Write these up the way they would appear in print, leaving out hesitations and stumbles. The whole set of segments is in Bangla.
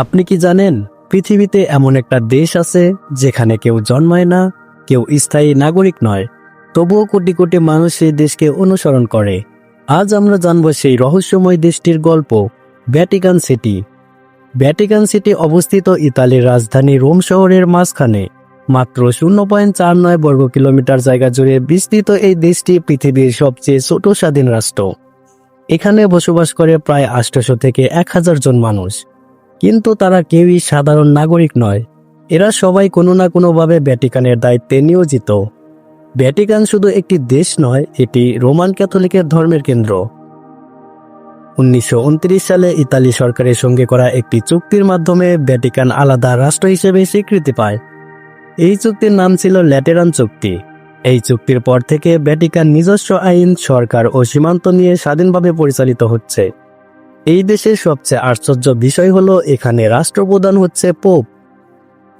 আপনি কি জানেন পৃথিবীতে এমন একটা দেশ আছে যেখানে কেউ জন্মায় না, কেউ স্থায়ী নাগরিক নয়, তবুও কোটি কোটি মানুষ সেই দেশকে অনুসরণ করে। আজ আমরা জানব সেই রহস্যময় দেশটির গল্প, ভ্যাটিকান সিটি। ভ্যাটিকান সিটি অবস্থিত ইতালির রাজধানী রোম শহরের মাঝখানে। মাত্র 0.49 বর্গ কিলোমিটার জায়গা জুড়ে বিস্তৃত এই দেশটি পৃথিবীর সবচেয়ে ছোট স্বাধীন রাষ্ট্র। এখানে বসবাস করে প্রায় 800 থেকে 1000 জন মানুষ, কিন্তু তারা কেউই সাধারণ নাগরিক নয়। এরা সবাই কোনো না কোনোভাবে ভ্যাটিকানের দায়িত্বে নিয়োজিত। ভ্যাটিকান শুধু একটি দেশ নয়, এটি রোমান ক্যাথলিকের ধর্মের কেন্দ্র। 1929 সালে ইতালি সরকারের সঙ্গে করা একটি চুক্তির মাধ্যমে ভ্যাটিকান আলাদা রাষ্ট্র হিসেবে স্বীকৃতি পায়। এই চুক্তির নাম ছিল ল্যাটেরান চুক্তি। এই চুক্তির পর থেকে ভ্যাটিকান নিজস্ব আইন, সরকার ও সীমান্ত নিয়ে স্বাধীনভাবে পরিচালিত হচ্ছে। এই দেশের সবচেয়ে আশ্চর্য বিষয় হলো এখানে রাষ্ট্রপ্রধান হচ্ছে পোপ।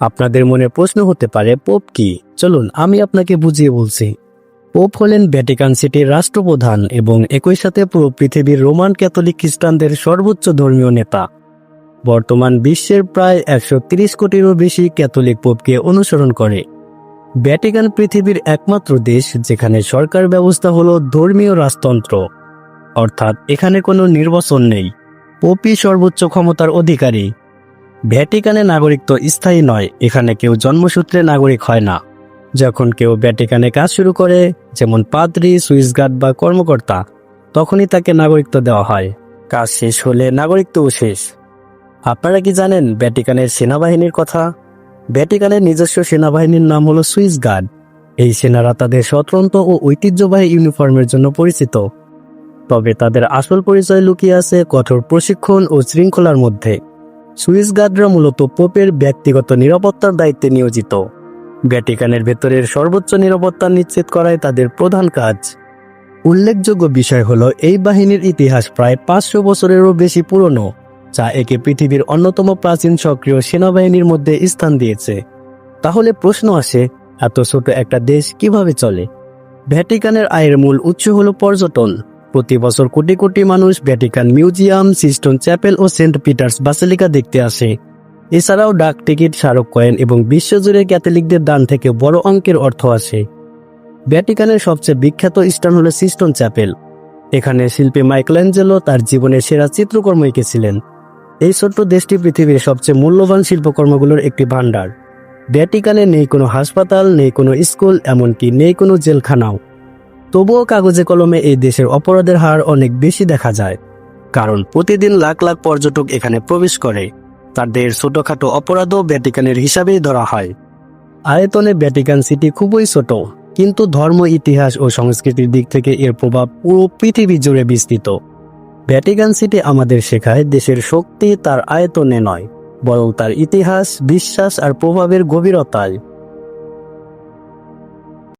আপনাদের মনে প্রশ্ন হতে পারে, পোপ কি? চলুন আমি আপনাকে বুঝিয়ে বলছি। পোপ হলেন ভ্যাটিকান সিটির রাষ্ট্রপ্রধান এবং একই সাথে পুরো পৃথিবীর রোমান ক্যাথলিক খ্রিস্টানদের সর্বোচ্চ ধর্মীয় নেতা। বর্তমান বিশ্বের প্রায় 130 কোটিরও বেশি ক্যাথলিক পোপকে অনুসরণ করে। ভ্যাটিকান পৃথিবীর একমাত্র দেশ যেখানে সরকার ব্যবস্থা হলো ধর্মীয় রাজতন্ত্র, অর্থাৎ এখানে কোনো নির্বাচন নেই। পোপই সর্বোচ্চ ক্ষমতার অধিকারী। ভ্যাটিকানে নাগরিকত্ব স্থায়ী নয়, এখানে কেউ জন্মসূত্রে নাগরিক হয় না। যখন কেউ ভ্যাটিকানে কাজ শুরু করে, যেমন পাদ্রী, সুইস গার্ড বা কর্মকর্তা, তখনই তাকে নাগরিকত্ব দেওয়া হয়। কাজ শেষ হলে নাগরিকত্বও শেষ। আপনারা কি জানেন ভ্যাটিকানের সেনাবাহিনীর কথা? ভ্যাটিকানের নিজস্ব সেনাবাহিনীর নাম হলো সুইস গার্ড। এই সেনারা তাদের স্বতন্ত্র ও ঐতিহ্যবাহী ইউনিফর্মের জন্য পরিচিত। তবে তাদের আসল পরিচয় লুকিয়ে আছে কঠোর প্রশিক্ষণ ও শৃঙ্খলার মধ্যে। সুইস গার্ডরা মূলত পোপের ব্যক্তিগত নিরাপত্তার দায়িত্বে নিয়োজিত। ভ্যাটিকানের ভেতরের সর্বোচ্চ নিরাপত্তা নিশ্চিত করাই তাদের প্রধান কাজ। উল্লেখযোগ্য বিষয় হলো এই বাহিনীর ইতিহাস প্রায় 500 বছরেরও বেশি পুরনো, যা একে পৃথিবীর অন্যতম প্রাচীন সক্রিয় সেনাবাহিনীর মধ্যে স্থান দিয়েছে। তাহলে প্রশ্ন আসে, এত ছোট একটা দেশ কিভাবে চলে? ভ্যাটিকানের আয়ের মূল উৎস হলো পর্যটন। প্রতি বছর কোটি কোটি মানুষ ভ্যাটিকান মিউজিয়াম, সিস্টোন চ্যাপেল ও সেন্ট পিটার্স বাসিলিকা দেখতে আসে। এছাড়াও ডাক টিকিট, স্মারক কয়েন এবং বিশ্বজুড়ে ক্যাথলিকদের দান থেকে বড় অঙ্কের অর্থ আসে। ভ্যাটিকানের সবচেয়ে বিখ্যাত স্থান হলো সিস্টোন চ্যাপেল। এখানে শিল্পী মাইকেলেঞ্জেলো তার জীবনের সেরা চিত্রকর্ম এঁকেছিলেন। এই ছোট্ট দেশটি পৃথিবীর সবচেয়ে মূল্যবান শিল্পকর্মগুলোর একটি ভান্ডার। ভ্যাটিকানে নেই কোনো হাসপাতাল, নেই কোনো স্কুল, এমনকি নেই কোনো জেলখানাও। তবুও কাগজে কলমে এই দেশের অপরাধের হার অনেক বেশি দেখা যায়, কারণ প্রতিদিন লাখ লাখ পর্যটক এখানে প্রবেশ করে। তাদের ছোটখাটো অপরাধও ভ্যাটিকানের হিসাবেই ধরা হয়। আয়তনে ভ্যাটিকান সিটি খুবই ছোট, কিন্তু ধর্ম, ইতিহাস ও সংস্কৃতির দিক থেকে এর প্রভাব পুরো পৃথিবী জুড়ে বিস্তৃত। ভ্যাটিকান সিটি আমাদের শেখায় দেশের শক্তি তার আয়তনে নয়, বরং তার ইতিহাস, বিশ্বাস আর প্রভাবের গভীরতায়।